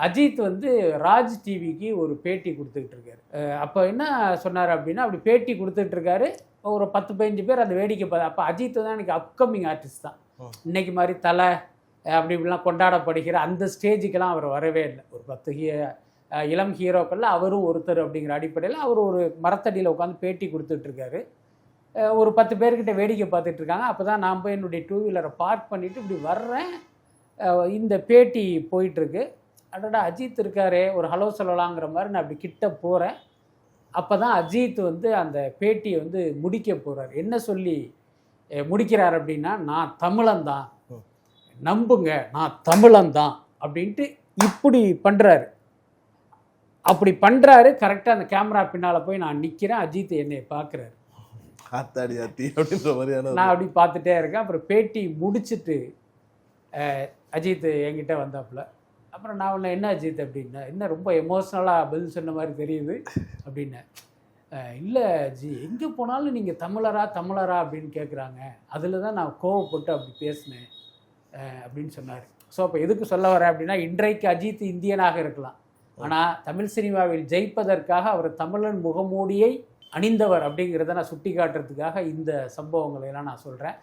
அஜித் வந்து ராஜ் டிவிக்கு ஒரு பேட்டி கொடுத்துக்கிட்டு இருக்காரு. அப்போ என்ன சொன்னார் அப்படின்னா, அப்படி பேட்டி கொடுத்துட்டு இருக்காரு. ஒரு 10-15 பேர் அந்த வேடிக்கை அப்போ அஜித் தான் எனக்கு அப்கமிங் ஆர்டிஸ்ட் தான். இன்னைக்கு மாதிரி தலை அப்படி இப்படிலாம் கொண்டாடப்படுகிற அந்த ஸ்டேஜுக்கெல்லாம் அவர் வரவே இல்லை. ஒரு 10 இளம் ஹீரோக்களில் அவரும் ஒருத்தர் அப்படிங்கிற அடிப்படையில் அவர் ஒரு மரத்தடியில் உட்காந்து பேட்டி கொடுத்துட்ருக்காரு. ஒரு 10 பேர்கிட்ட வேடிக்கை பார்த்துட்டு இருக்காங்க. அப்போ தான் நான் போய் என்னுடைய 2 வீலரை பார்க் பண்ணிவிட்டு இப்படி வர்றேன். இந்த பேட்டி போயிட்டுருக்கு. அடடா அஜித் இருக்காரே, ஒரு ஹலோ சொல்லலாங்கிற மாதிரி நான் அப்படி கிட்ட போகிறேன். அப்போ தான் அஜித் வந்து அந்த பேட்டியை வந்து முடிக்க போகிறார். என்ன சொல்லி முடிக்கிறார் அப்படின்னா, நான் தமிழன்தான், நம்புங்க நான் தமிழன்தான் அப்படின்ட்டு இப்படி பண்ணுறாரு. அப்படி பண்ணுறாரு. கரெக்டாக அந்த கேமரா பின்னால் போய் நான் நிற்கிறேன். அஜித் என்னை பார்க்குறாரு. நான் அப்படி பார்த்துட்டே இருக்கேன். அப்புறம் பேட்டி முடிச்சுட்டு அஜித் என்கிட்ட வந்தாப்புல. அப்புறம் நான் ஒன்று என்ன அஜித் அப்படின்னா, என்ன ரொம்ப எமோஷ்னலாக பதில் சொன்ன மாதிரி தெரியுது அப்படின்னேன். இல்லை ஜி, எங்கே போனாலும் நீங்கள் தமிழரா அப்படின்னு கேட்குறாங்க, அதில் தான் நான் கோவப்பட்டு அப்படி பேசினேன் அப்படின்னு சொன்னார். ஸோ அப்போ எதுக்கு சொல்ல வரேன் அப்படின்னா, இன்றைக்கு அஜித் இந்தியனாக இருக்கலாம், ஆனால் தமிழ் சினிமாவில் ஜெயிப்பதற்காக அவர் தமிழன் முகமூடியை அணிந்தவர் அப்படிங்கிறத நான் சுட்டி காட்டுறதுக்காக இந்த சம்பவங்களை எல்லாம் நான் சொல்கிறேன்.